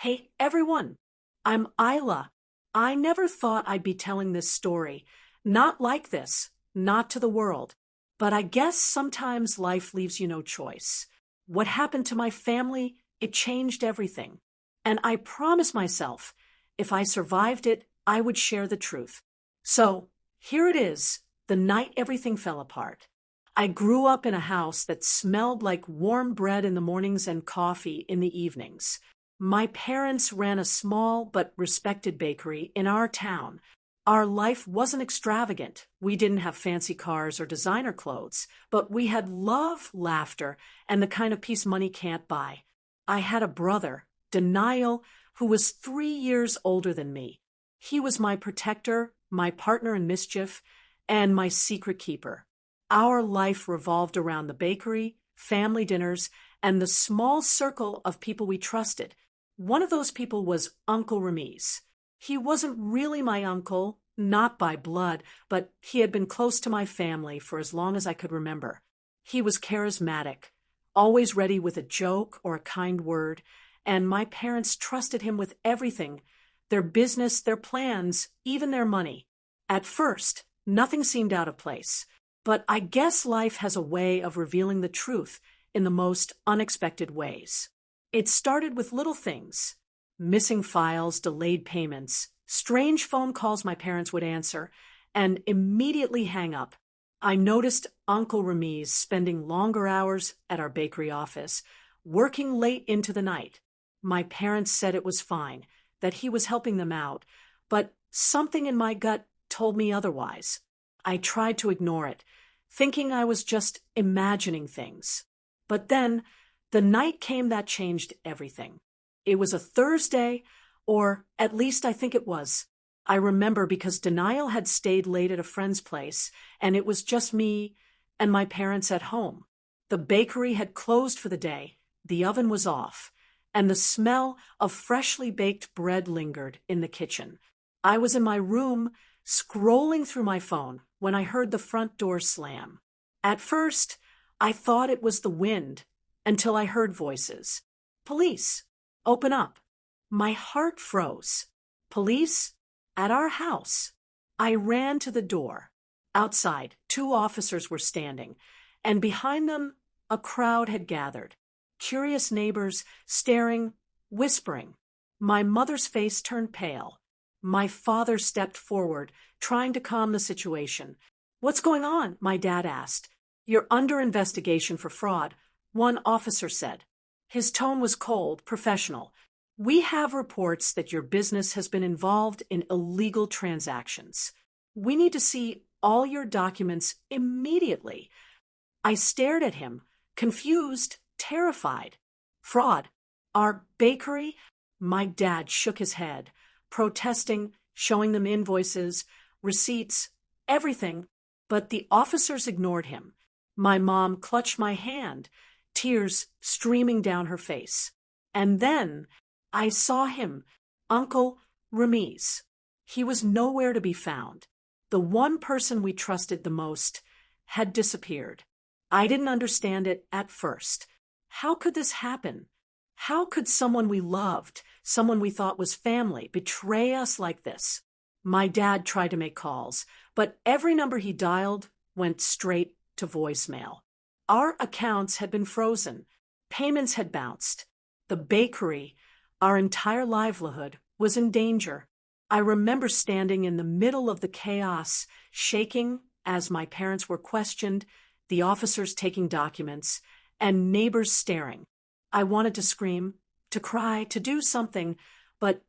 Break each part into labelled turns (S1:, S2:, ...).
S1: Hey, everyone. I'm Isla. I never thought I'd be telling this story. Not like this, not to the world. But I guess sometimes life leaves you no choice. What happened to my family, it changed everything. And I promised myself, if I survived it, I would share the truth. So, here it is, the night everything fell apart. I grew up in a house that smelled like warm bread in the mornings and coffee in the evenings. My parents ran a small but respected bakery in our town. Our life wasn't extravagant. We didn't have fancy cars or designer clothes, but we had love, laughter, and the kind of peace money can't buy. I had a brother, Denial, who was 3 years older than me. He was my protector, my partner in mischief, and my secret keeper. Our life revolved around the bakery, family dinners, and the small circle of people we trusted. One of those people was Uncle Ramiz. He wasn't really my uncle, not by blood, but he had been close to my family for as long as I could remember. He was charismatic, always ready with a joke or a kind word, and my parents trusted him with everything, their business, their plans, even their money. At first, nothing seemed out of place, but I guess life has a way of revealing the truth in the most unexpected ways. It started with little things: missing files, delayed payments, strange phone calls my parents would answer and immediately hang up. I noticed Uncle Ramiz spending longer hours at our bakery office, working late into the night. My parents said it was fine, that he was helping them out, but something in my gut told me otherwise. I tried to ignore it, thinking I was just imagining things. But then, the night came that changed everything. It was a Thursday, or at least I think it was. I remember because Denial had stayed late at a friend's place, and it was just me and my parents at home. The bakery had closed for the day, the oven was off, and the smell of freshly baked bread lingered in the kitchen. I was in my room, scrolling through my phone, when I heard the front door slam. At first, I thought it was the wind, until I heard voices. Police! Open up! My heart froze. Police? At our house. I ran to the door. Outside, 2 officers were standing, and behind them, a crowd had gathered. Curious neighbors, staring, whispering. My mother's face turned pale. My father stepped forward, trying to calm the situation. "What's going on?" my dad asked. "You're under investigation for fraud," one officer said. His tone was cold, professional. "We have reports that your business has been involved in illegal transactions. We need to see all your documents immediately." I stared at him, confused, terrified. "Fraud? Our bakery?" My dad shook his head, protesting, showing them invoices, receipts, everything, but the officers ignored him. My mom clutched my hand, tears streaming down her face. And then I saw him, Uncle Ramiz. He was nowhere to be found. The one person we trusted the most had disappeared. I didn't understand it at first. How could this happen? How could someone we loved, someone we thought was family, betray us like this? My dad tried to make calls, but every number he dialed went straight to voicemail. Our accounts had been frozen. Payments had bounced. The bakery, our entire livelihood, was in danger. I remember standing in the middle of the chaos, shaking as my parents were questioned, the officers taking documents, and neighbors staring. I wanted to scream, to cry, to do something, but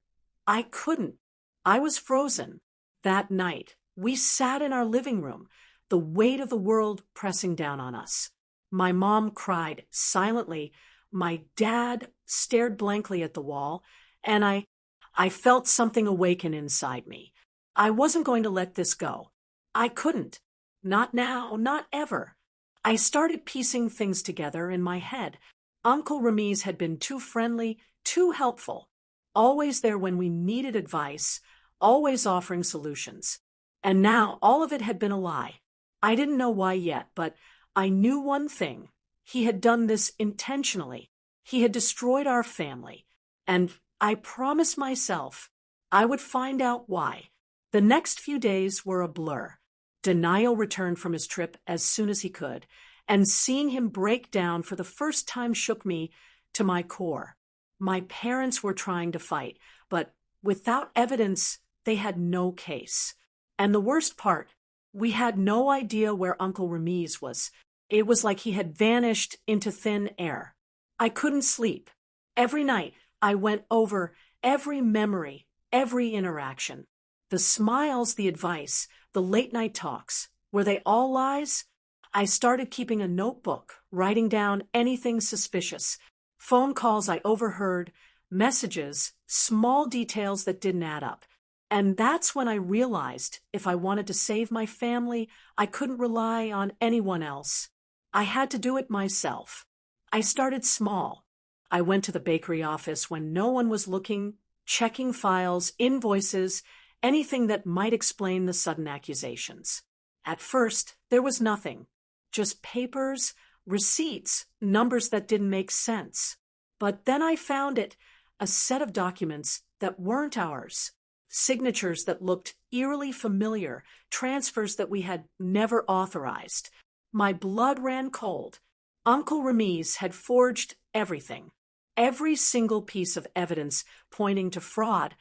S1: I couldn't. I was frozen. That night, we sat in our living room, the weight of the world pressing down on us. My mom cried silently. My dad stared blankly at the wall, and I felt something awaken inside me. I wasn't going to let this go. I couldn't. Not now, not ever. I started piecing things together in my head. Uncle Ramiz had been too friendly, too helpful, always there when we needed advice, always offering solutions. And now all of it had been a lie. I didn't know why yet, but I knew one thing. He had done this intentionally. He had destroyed our family. And I promised myself I would find out why. The next few days were a blur. Denial returned from his trip as soon as he could, and seeing him break down for the first time shook me to my core. My parents were trying to fight, but without evidence, they had no case. And the worst part, we had no idea where Uncle Ramiz was. It was like he had vanished into thin air. I couldn't sleep. Every night, I went over every memory, every interaction. The smiles, the advice, the late-night talks, were they all lies? I started keeping a notebook, writing down anything suspicious. Phone calls I overheard, messages, small details that didn't add up. And that's when I realized if I wanted to save my family, I couldn't rely on anyone else. I had to do it myself. I started small. I went to the bakery office when no one was looking, checking files, invoices, anything that might explain the sudden accusations. At first, there was nothing. Just papers, receipts, numbers that didn't make sense. But then I found it, a set of documents that weren't ours. Signatures that looked eerily familiar, transfers that we had never authorized. My blood ran cold. Uncle Ramiz had forged everything. Every single piece of evidence pointing to fraud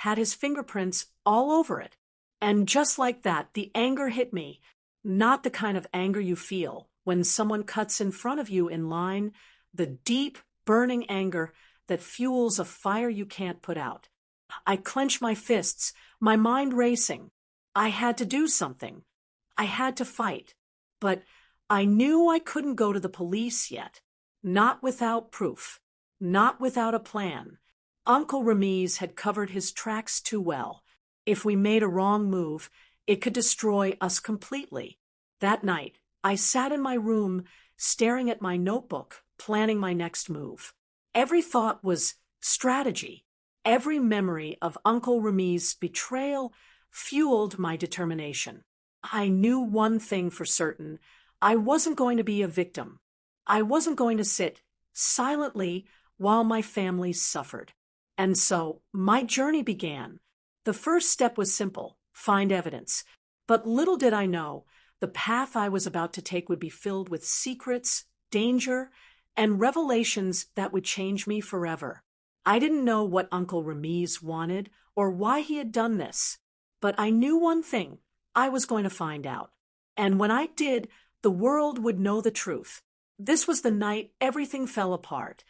S1: had his fingerprints all over it. And just like that, the anger hit me. Not the kind of anger you feel when someone cuts in front of you in line, the deep, burning anger that fuels a fire you can't put out. I clenched my fists, my mind racing. I had to do something. I had to fight. But I knew I couldn't go to the police yet. Not without proof. Not without a plan. Uncle Ramiz had covered his tracks too well. If we made a wrong move, it could destroy us completely. That night, I sat in my room, staring at my notebook, planning my next move. Every thought was strategy. Every memory of Uncle Ramiz's betrayal fueled my determination. I knew one thing for certain. I wasn't going to be a victim. I wasn't going to sit silently while my family suffered. And so my journey began. The first step was simple: find evidence. But little did I know, the path I was about to take would be filled with secrets, danger, and revelations that would change me forever. I didn't know what Uncle Ramiz wanted or why he had done this, but I knew one thing: I was going to find out. And when I did, the world would know the truth. This was the night everything fell apart,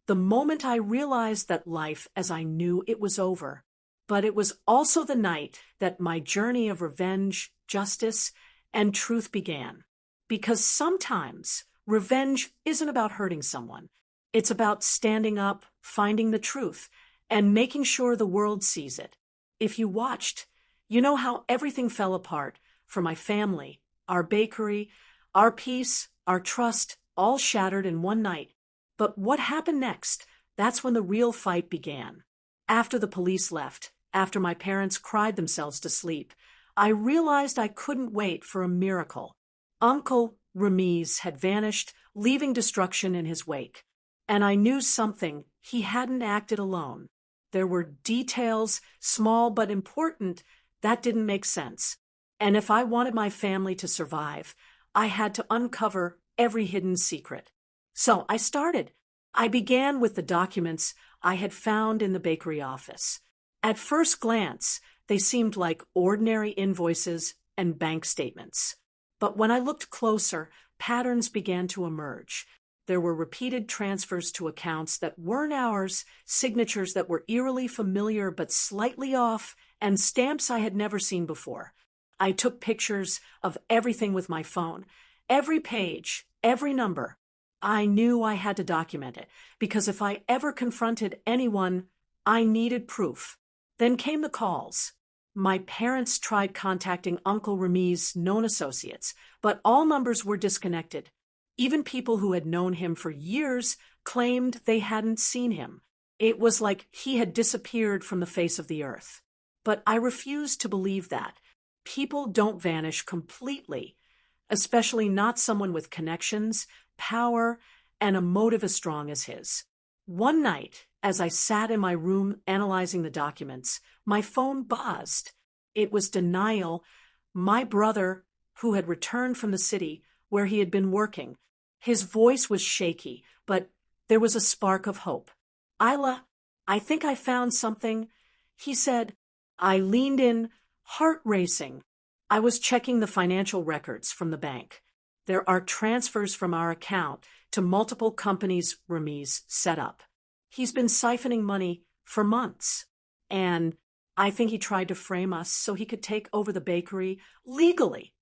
S1: the moment I realized that life as I knew it was over. But it was also the night that my journey of revenge, justice, and truth began. Because sometimes revenge isn't about hurting someone. It's about standing up, finding the truth, and making sure the world sees it. If you watched, you know how everything fell apart for my family, our bakery, our peace, our trust, all shattered in one night. But what happened next? That's when the real fight began. After the police left, after my parents cried themselves to sleep, I realized I couldn't wait for a miracle. Uncle Ramiz had vanished, leaving destruction in his wake. And I knew something: he hadn't acted alone. There were details, small but important, that didn't make sense. And if I wanted my family to survive, I had to uncover every hidden secret. So I started. I began with the documents I had found in the bakery office. At first glance, they seemed like ordinary invoices and bank statements. But when I looked closer, patterns began to emerge. There were repeated transfers to accounts that weren't ours, signatures that were eerily familiar but slightly off, and stamps I had never seen before. I took pictures of everything with my phone, every page, every number. I knew I had to document it, because if I ever confronted anyone, I needed proof. Then came the calls. My parents tried contacting Uncle Ramiz's known associates, but all numbers were disconnected. Even people who had known him for years claimed they hadn't seen him. It was like he had disappeared from the face of the earth. But I refused to believe that. People don't vanish completely, especially not someone with connections, power, and a motive as strong as his. One night, As I sat in my room analyzing the documents, my phone buzzed. It was Denial, my brother, who had returned from the city where he had been working. His voice was shaky, but there was a spark of hope. Isla, I think I found something, he said. I leaned in, heart racing. I was checking the financial records from the bank. There are transfers from our account to multiple companies Ramiz set up. He's been siphoning money for months. And I think he tried to frame us so he could take over the bakery legally.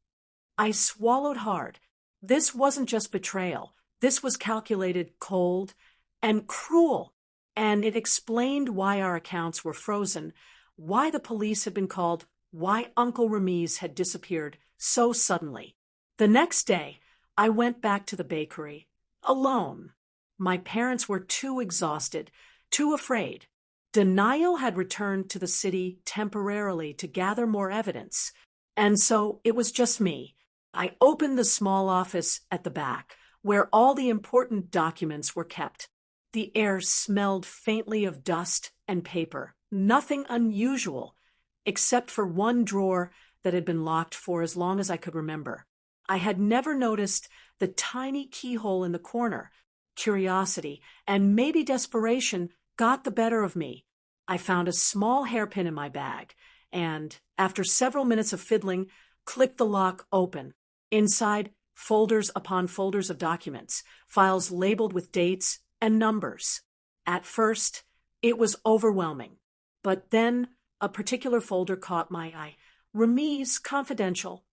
S1: I swallowed hard. This wasn't just betrayal. This was calculated, cold, and cruel. And it explained why our accounts were frozen, why the police had been called, why Uncle Ramiz had disappeared so suddenly. The next day, I went back to the bakery, alone. My parents were too exhausted, too afraid. Denial had returned to the city temporarily to gather more evidence, and so it was just me. I opened the small office at the back, where all the important documents were kept. The air smelled faintly of dust and paper, nothing unusual, except for one drawer that had been locked for as long as I could remember. I had never noticed the tiny keyhole in the corner. Curiosity and maybe desperation got the better of me. I found a small hairpin in my bag and, after several minutes of fiddling, clicked the lock open. Inside, folders upon folders of documents, files labeled with dates and numbers. At first, it was overwhelming. But then a particular folder caught my eye. Ramiz Confidential.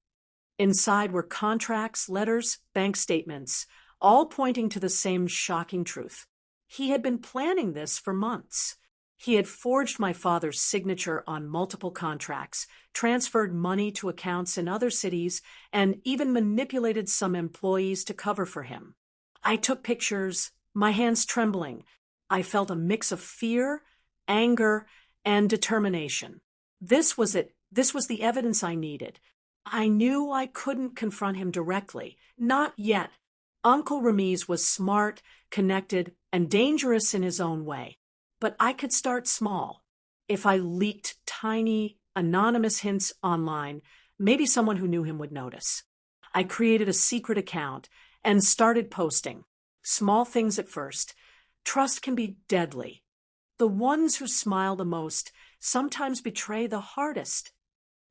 S1: Inside were contracts, letters, bank statements, all pointing to the same shocking truth. He had been planning this for months. He had forged my father's signature on multiple contracts, transferred money to accounts in other cities, and even manipulated some employees to cover for him. I took pictures, my hands trembling. I felt a mix of fear, anger, and determination. This was it. This was the evidence I needed. I knew I couldn't confront him directly. Not yet. Uncle Ramiz was smart, connected, and dangerous in his own way. But I could start small. If I leaked tiny, anonymous hints online, maybe someone who knew him would notice. I created a secret account and started posting. Small things at first. Trust can be deadly. The ones who smile the most sometimes betray the hardest.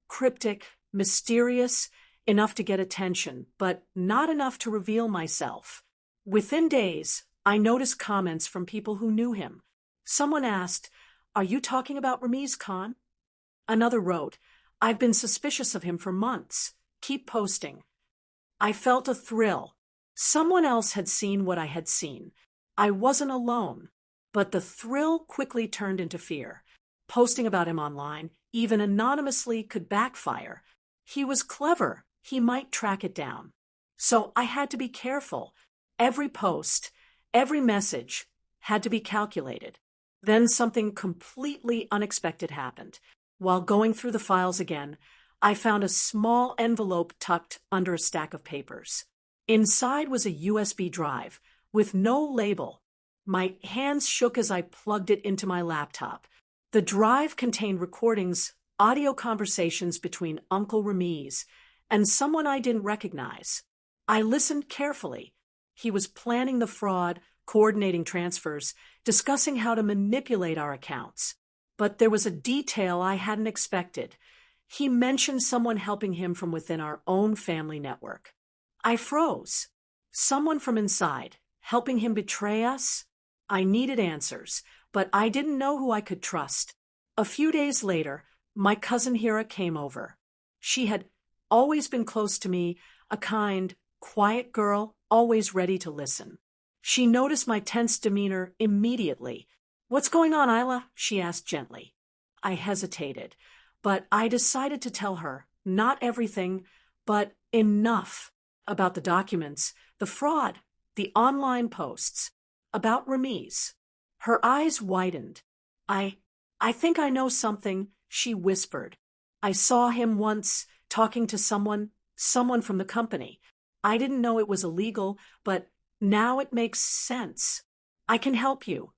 S1: Cryptic, mysterious, enough to get attention, but not enough to reveal myself. Within days, I noticed comments from people who knew him. Someone asked, "Are you talking about Ramiz Khan?" Another wrote, "I've been suspicious of him for months. Keep posting." I felt a thrill. Someone else had seen what I had seen. I wasn't alone. But the thrill quickly turned into fear. Posting about him online, even anonymously, could backfire. He was clever. He might track it down. So I had to be careful. Every post, every message had to be calculated. Then something completely unexpected happened. While going through the files again, I found a small envelope tucked under a stack of papers. Inside was a USB drive with no label. My hands shook as I plugged it into my laptop. The drive contained recordings, audio conversations between Uncle Ramiz and someone I didn't recognize. I listened carefully. He was planning the fraud, coordinating transfers, discussing how to manipulate our accounts. But there was a detail I hadn't expected. He mentioned someone helping him from within our own family network. I froze. Someone from inside, helping him betray us? I needed answers, but I didn't know who I could trust. A few days later, my cousin Hira came over. She had always been close to me, a kind, quiet girl, always ready to listen. She noticed my tense demeanor immediately. "What's going on, Isla?" she asked gently. I hesitated, but I decided to tell her, not everything, but enough about the documents, the fraud, the online posts, about Ramiz. Her eyes widened. I think I know something," she whispered. "I saw him once talking to someone from the company. I didn't know it was illegal, but now it makes sense. I can help you."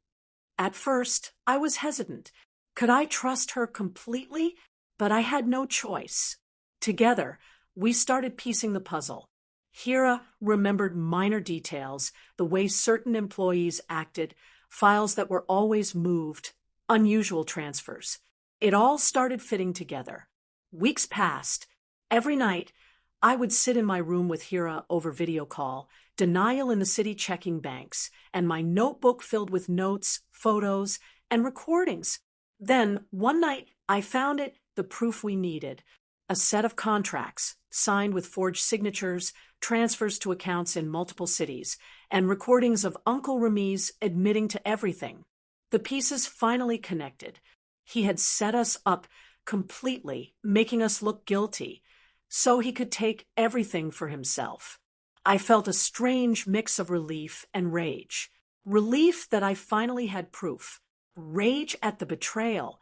S1: At first, I was hesitant. Could I trust her completely? But I had no choice. Together, we started piecing the puzzle. Hira remembered minor details, the way certain employees acted, files that were always moved, unusual transfers. It all started fitting together. Weeks passed. Every night, I would sit in my room with Hira over video call, denial in the city checking banks, and my notebook filled with notes, photos, and recordings. Then, one night, I found it, the proof we needed. A set of contracts, signed with forged signatures, transfers to accounts in multiple cities, and recordings of Uncle Ramiz admitting to everything. The pieces finally connected. He had set us up completely, making us look guilty, so he could take everything for himself. I felt a strange mix of relief and rage. Relief that I finally had proof. Rage at the betrayal,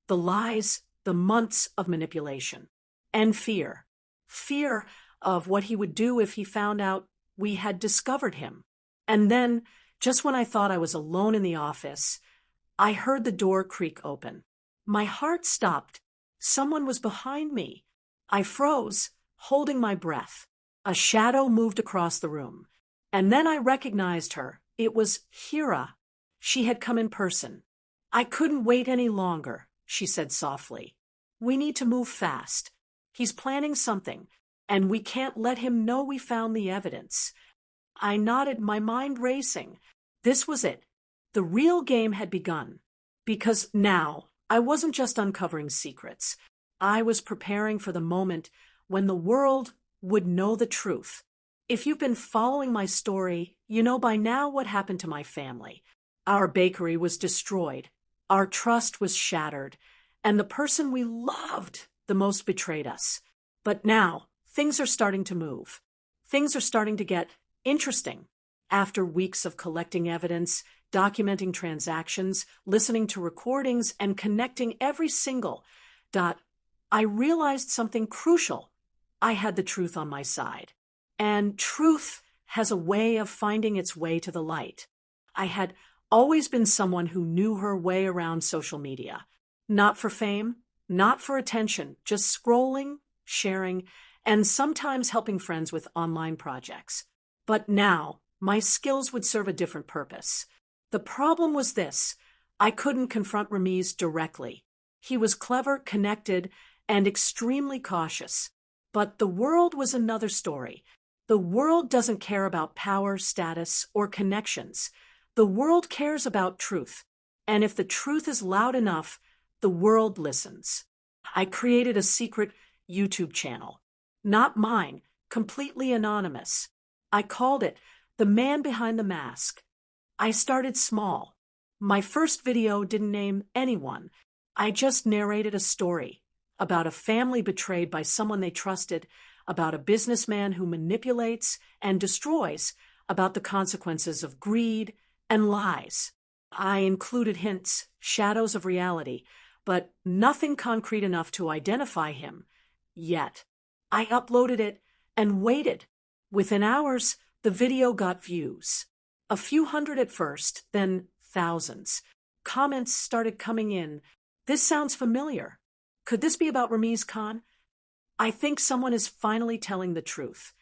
S1: the lies, the months of manipulation. And fear. Fear of what he would do if he found out we had discovered him. And then, just when I thought I was alone in the office, I heard the door creak open. My heart stopped. Someone was behind me. I froze, holding my breath. A shadow moved across the room. And then I recognized her. It was Hira. She had come in person. I couldn't wait any longer, she said softly. We need to move fast. He's planning something, and we can't let him know we found the evidence. I nodded, my mind racing. This was it. The real game had begun. Because now, I wasn't just uncovering secrets. I was preparing for the moment when the world would know the truth. If you've been following my story, you know by now what happened to my family. Our bakery was destroyed. Our trust was shattered. And the person we loved the most betrayed us. But now, things are starting to move. Things are starting to get interesting. After weeks of collecting evidence, documenting transactions, listening to recordings, and connecting every single dot, I realized something crucial. I had the truth on my side. And truth has a way of finding its way to the light. I had always been someone who knew her way around social media. Not for fame, not for attention, just scrolling, sharing, and sometimes helping friends with online projects. But now, my skills would serve a different purpose. The problem was this: I couldn't confront Ramiz directly. He was clever, connected, and extremely cautious. But the world was another story. The world doesn't care about power, status, or connections. The world cares about truth. And if the truth is loud enough, the world listens. I created a secret YouTube channel. Not mine, completely anonymous. I called it The Man Behind the Mask. I started small. My first video didn't name anyone. I just narrated a story about a family betrayed by someone they trusted, about a businessman who manipulates and destroys, about the consequences of greed and lies. I included hints, shadows of reality, but nothing concrete enough to identify him. Yet, I uploaded it and waited. Within hours, the video got views. A few hundred at first, then thousands. Comments started coming in. This sounds familiar. Could this be about Ramiz Khan? I think someone is finally telling the truth.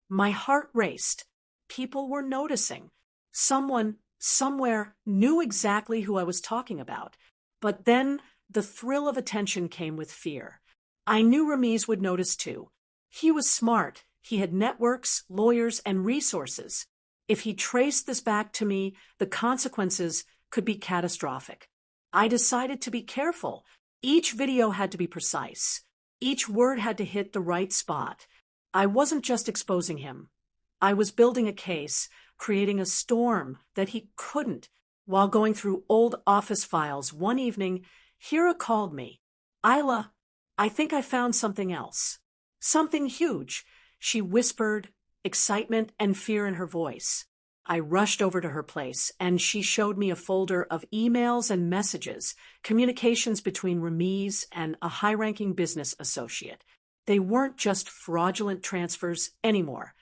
S1: My heart raced. People were noticing. Someone, somewhere, knew exactly who I was talking about. But then the thrill of attention came with fear. I knew Ramiz would notice too. He was smart. He had networks, lawyers, and resources. If he traced this back to me, the consequences could be catastrophic. I decided to be careful. Each video had to be precise. Each word had to hit the right spot. I wasn't just exposing him. I was building a case, creating a storm that he couldn't. While going through old office files one evening, Hira called me. "Isla, I think I found something else. Something huge," she whispered, excitement and fear in her voice. I rushed over to her place, and she showed me a folder of emails and messages, communications between Ramiz and a high-ranking business associate. They weren't just fraudulent transfers anymore.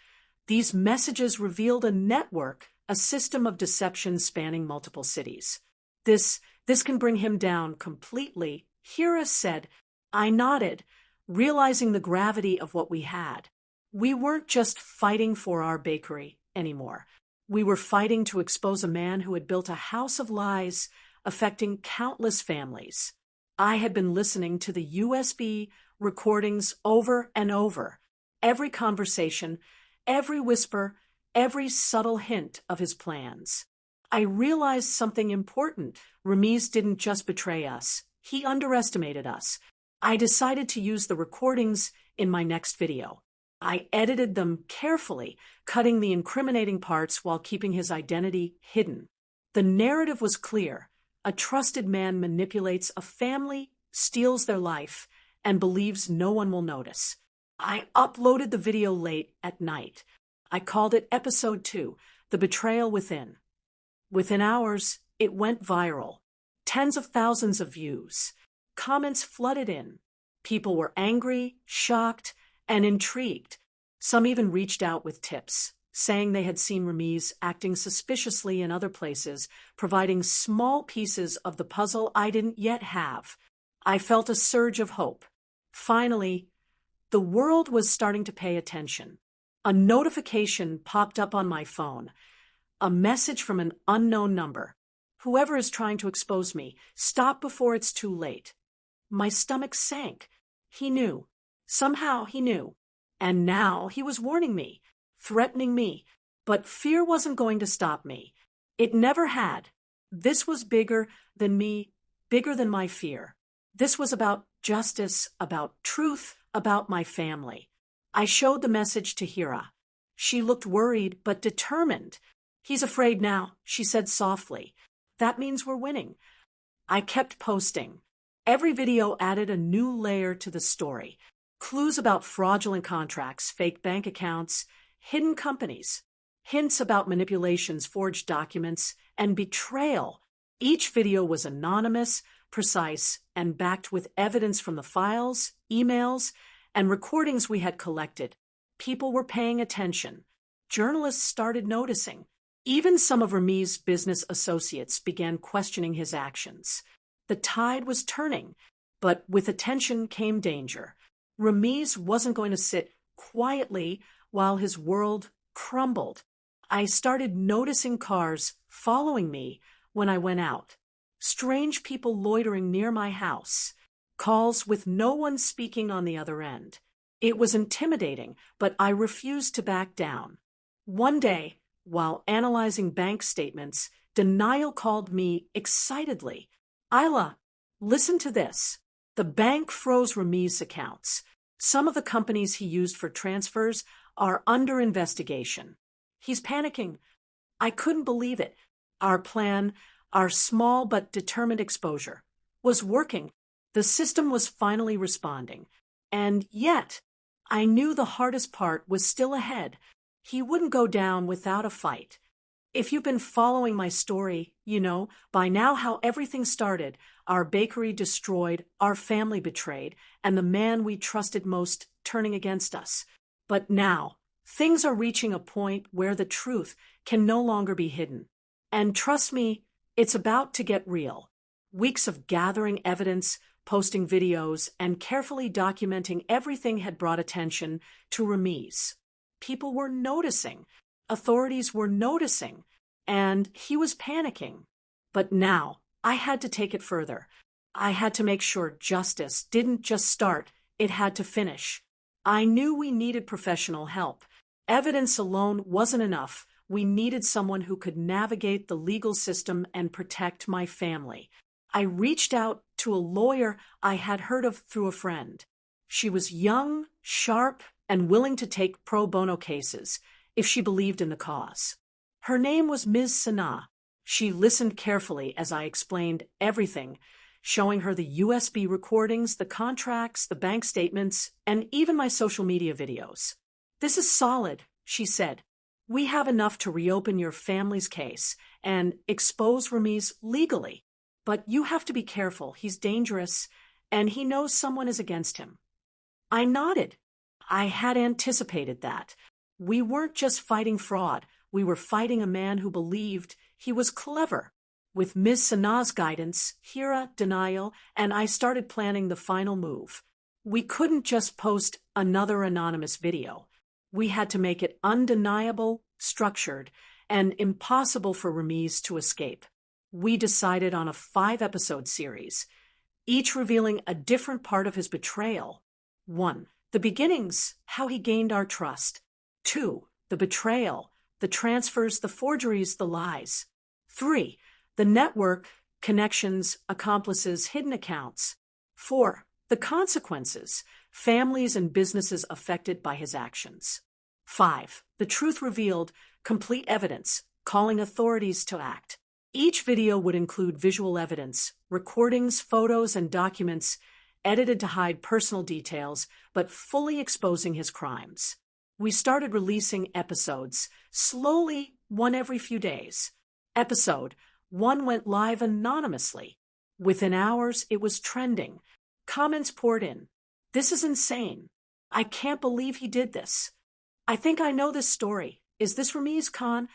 S1: These messages revealed a network, a system of deception spanning multiple cities. This can bring him down completely. Hira said. I nodded, realizing the gravity of what we had. We weren't just fighting for our bakery anymore. We were fighting to expose a man who had built a house of lies affecting countless families. I had been listening to the USB recordings over and over, every conversation, every whisper, every subtle hint of his plans. I realized something important. Ramiz didn't just betray us. He underestimated us. I decided to use the recordings in my next video. I edited them carefully, cutting the incriminating parts while keeping his identity hidden. The narrative was clear. A trusted man manipulates a family, steals their life, and believes no one will notice. I uploaded the video late at night. I called it Episode 2, The Betrayal Within. Within hours, it went viral. Tens of thousands of views. Comments flooded in. People were angry, shocked, and intrigued. Some even reached out with tips, saying they had seen Ramiz acting suspiciously in other places, providing small pieces of the puzzle I didn't yet have. I felt a surge of hope. Finally, the world was starting to pay attention. A notification popped up on my phone. A message from an unknown number. Whoever is trying to expose me, stop before it's too late. My stomach sank. He knew. Somehow he knew. And now he was warning me, threatening me. But fear wasn't going to stop me. It never had. This was bigger than me, bigger than my fear. This was about justice, about truth, about my family. I showed the message to Hira. She looked worried but determined. He's afraid now, she said softly. That means we're winning. I kept posting. Every video added a new layer to the story. Clues about fraudulent contracts, fake bank accounts, hidden companies, hints about manipulations, forged documents, and betrayal. Each video was anonymous, precise, and backed with evidence from the files, emails, and recordings we had collected. People were paying attention. Journalists started noticing. Even some of Ramiz's business associates began questioning his actions. The tide was turning, but with attention came danger. Ramiz wasn't going to sit quietly while his world crumbled. I started noticing cars following me when I went out. Strange people loitering near my house. Calls with no one speaking on the other end. It was intimidating, but I refused to back down. One day, while analyzing bank statements, Denial called me excitedly. Isla, listen to this. The bank froze Ramiz's accounts. Some of the companies he used for transfers are under investigation. He's panicking. I couldn't believe it. Our plan, our small but determined exposure, was working. The system was finally responding. And yet, I knew the hardest part was still ahead. He wouldn't go down without a fight. If you've been following my story, you know by now how everything started. Our bakery destroyed, our family betrayed, and the man we trusted most turning against us. But now, things are reaching a point where the truth can no longer be hidden. And trust me, it's about to get real. Weeks of gathering evidence, posting videos, and carefully documenting everything had brought attention to Ramiz. People were noticing. Authorities were noticing. And he was panicking. But now, I had to take it further. I had to make sure justice didn't just start, it had to finish. I knew we needed professional help. Evidence alone wasn't enough. We needed someone who could navigate the legal system and protect my family. I reached out to a lawyer I had heard of through a friend. She was young, sharp, and willing to take pro bono cases if she believed in the cause. Her name was Ms. Sanaa. She listened carefully as I explained everything, showing her the USB recordings, the contracts, the bank statements, and even my social media videos. This is solid, she said. We have enough to reopen your family's case and expose Ramiz legally. But you have to be careful. He's dangerous, and he knows someone is against him. I nodded. I had anticipated that. We weren't just fighting fraud. We were fighting a man who believed he was clever. With Ms. Sanaa's guidance, Hira, denial, and I started planning the final move. We couldn't just post another anonymous video. We had to make it undeniable, structured, and impossible for Ramiz to escape. We decided on a 5-episode series, each revealing a different part of his betrayal. 1. The beginnings, how he gained our trust. 2. The betrayal, the transfers, the forgeries, the lies. 3. The network, connections, accomplices, hidden accounts. 4. The consequences, families and businesses affected by his actions. 5. The truth revealed, complete evidence, calling authorities to act. Each video would include visual evidence, recordings, photos, and documents edited to hide personal details, but fully exposing his crimes. We started releasing episodes, slowly, one every few days. Episode 1 went live anonymously. Within hours, it was trending. Comments poured in. "This is insane. I can't believe he did this. I think I know this story. Is this Ramiz Khan?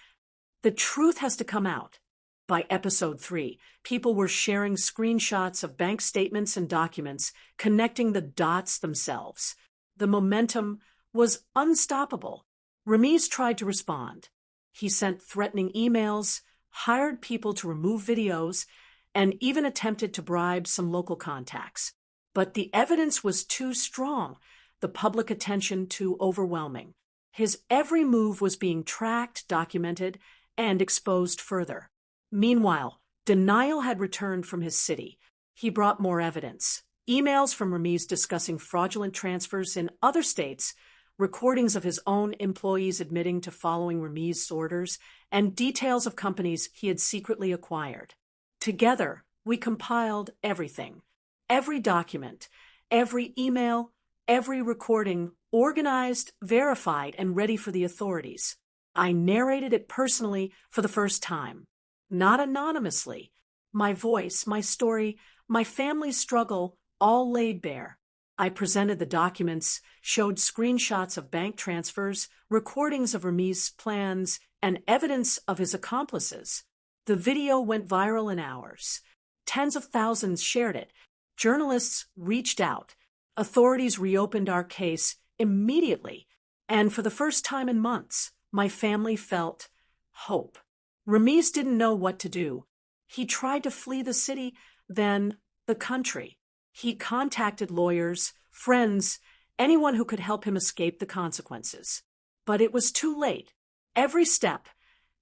S1: The truth has to come out." By episode 3, people were sharing screenshots of bank statements and documents, connecting the dots themselves. The momentum was unstoppable. Ramiz tried to respond. He sent threatening emails, hired people to remove videos, and even attempted to bribe some local contacts. But the evidence was too strong, the public attention too overwhelming. His every move was being tracked, documented, and exposed further. Meanwhile, denial had returned from his city. He brought more evidence. Emails from Ramiz discussing fraudulent transfers in other states, recordings of his own employees admitting to following Ramiz's orders, and details of companies he had secretly acquired. Together, we compiled everything. Every document, every email, every recording, organized, verified, and ready for the authorities. I narrated it personally for the first time. Not anonymously. My voice, my story, my family's struggle, all laid bare. I presented the documents, showed screenshots of bank transfers, recordings of Ramiz's plans, and evidence of his accomplices. The video went viral in hours. Tens of thousands shared it. Journalists reached out. Authorities reopened our case immediately. And for the first time in months, my family felt hope. Ramiz didn't know what to do. He tried to flee the city, then the country. He contacted lawyers, friends, anyone who could help him escape the consequences. But it was too late. Every step,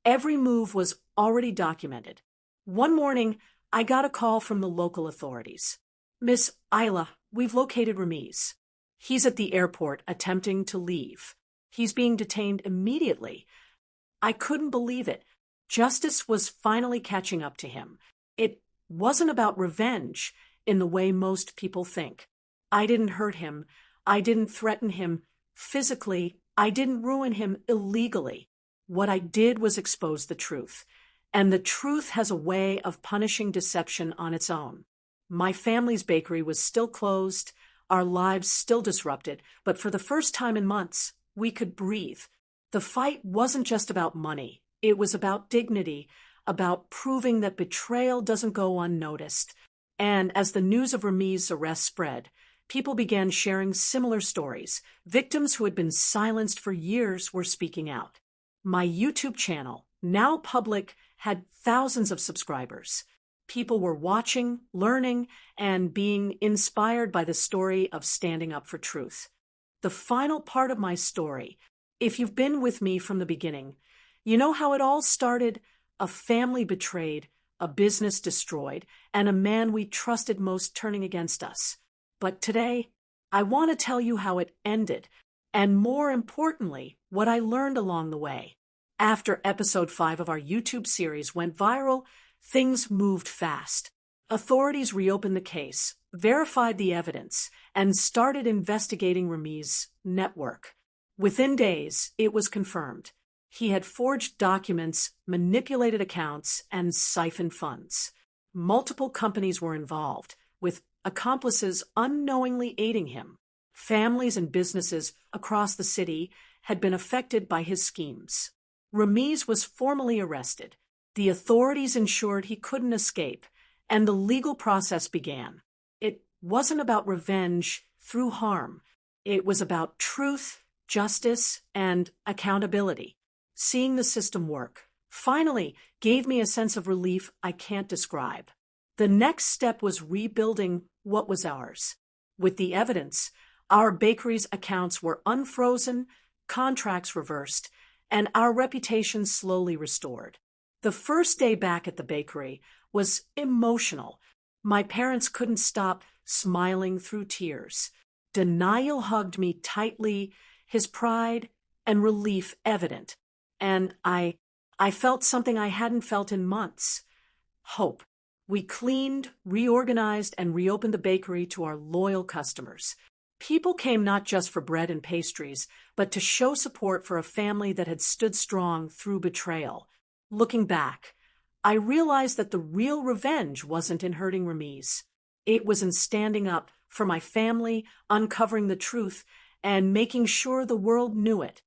S1: every move was already documented. One morning, I got a call from the local authorities. "Miss Ayla, we've located Ramiz. He's at the airport attempting to leave. He's being detained immediately." I couldn't believe it. Justice was finally catching up to him. It wasn't about revenge in the way most people think. I didn't hurt him. I didn't threaten him physically. I didn't ruin him illegally. What I did was expose the truth. And the truth has a way of punishing deception on its own. My family's bakery was still closed, our lives still disrupted, but for the first time in months, we could breathe. The fight wasn't just about money. It was about dignity, about proving that betrayal doesn't go unnoticed. And as the news of Ramiz's arrest spread, people began sharing similar stories. Victims who had been silenced for years were speaking out. My YouTube channel, now public, had thousands of subscribers. People were watching, learning, and being inspired by the story of standing up for truth. The final part of my story, if you've been with me from the beginning, you know how it all started: a family betrayed, a business destroyed, and a man we trusted most turning against us. But today, I want to tell you how it ended, and more importantly, what I learned along the way. After episode 5 of our YouTube series went viral, things moved fast. Authorities reopened the case, verified the evidence, and started investigating Ramiz's network. Within days, it was confirmed. He had forged documents, manipulated accounts, and siphoned funds. Multiple companies were involved, with accomplices unknowingly aiding him. Families and businesses across the city had been affected by his schemes. Ramiz was formally arrested. The authorities ensured he couldn't escape, and the legal process began. It wasn't about revenge through harm. It was about truth, justice, and accountability. Seeing the system work finally gave me a sense of relief I can't describe. The next step was rebuilding what was ours. With the evidence, our bakery's accounts were unfrozen, contracts reversed, and our reputation slowly restored. The first day back at the bakery was emotional. My parents couldn't stop smiling through tears. Denial hugged me tightly, his pride and relief evident. And I felt something I hadn't felt in months. Hope. We cleaned, reorganized, and reopened the bakery to our loyal customers. People came not just for bread and pastries, but to show support for a family that had stood strong through betrayal. Looking back, I realized that the real revenge wasn't in hurting Ramiz. It was in standing up for my family, uncovering the truth, and making sure the world knew it.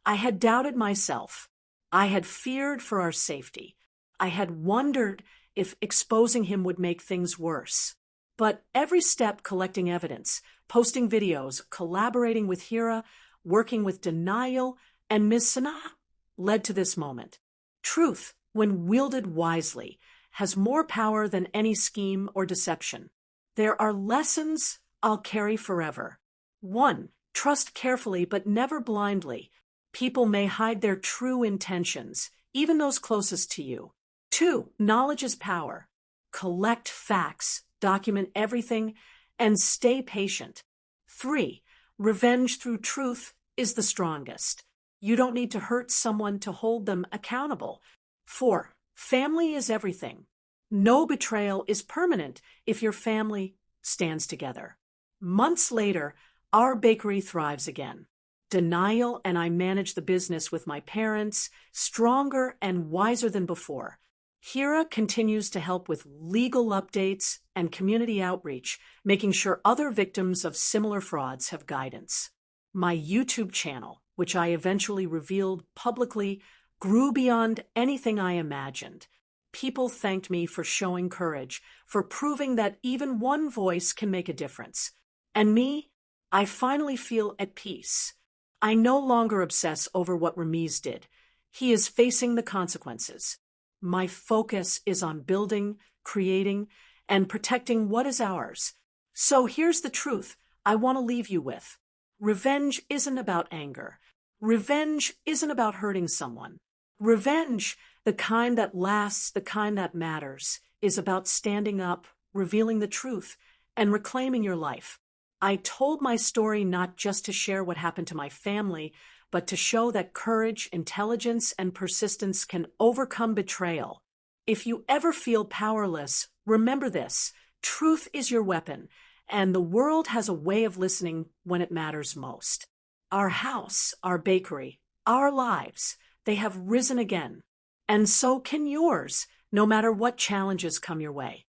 S1: I had doubted myself. I had feared for our safety. I had wondered if exposing him would make things worse. But every step collecting evidence, posting videos, collaborating with Hira, working with Denial, and Ms. Sanaa led to this moment. Truth, when wielded wisely, has more power than any scheme or deception. There are lessons I'll carry forever. 1. Trust carefully but never blindly. People may hide their true intentions, even those closest to you. 2. Knowledge is power. Collect facts, document everything, and stay patient. 3. Revenge through truth is the strongest. You don't need to hurt someone to hold them accountable. 4. Family is everything. No betrayal is permanent if your family stands together. Months later, our bakery thrives again. Denial and I manage the business with my parents, stronger and wiser than before. Hira continues to help with legal updates and community outreach, making sure other victims of similar frauds have guidance. My YouTube channel, which I eventually revealed publicly, grew beyond anything I imagined. People thanked me for showing courage, for proving that even one voice can make a difference. And me, I finally feel at peace. I no longer obsess over what Ramiz did. He is facing the consequences. My focus is on building, creating, and protecting what is ours. So here's the truth I want to leave you with. Revenge isn't about anger. Revenge isn't about hurting someone. Revenge, the kind that lasts, the kind that matters, is about standing up, revealing the truth, and reclaiming your life. I told my story not just to share what happened to my family, but to show that courage, intelligence, and persistence can overcome betrayal. If you ever feel powerless, remember this: truth is your weapon, and the world has a way of listening when it matters most. Our house, our bakery, our lives, they have risen again. And so can yours, no matter what challenges come your way.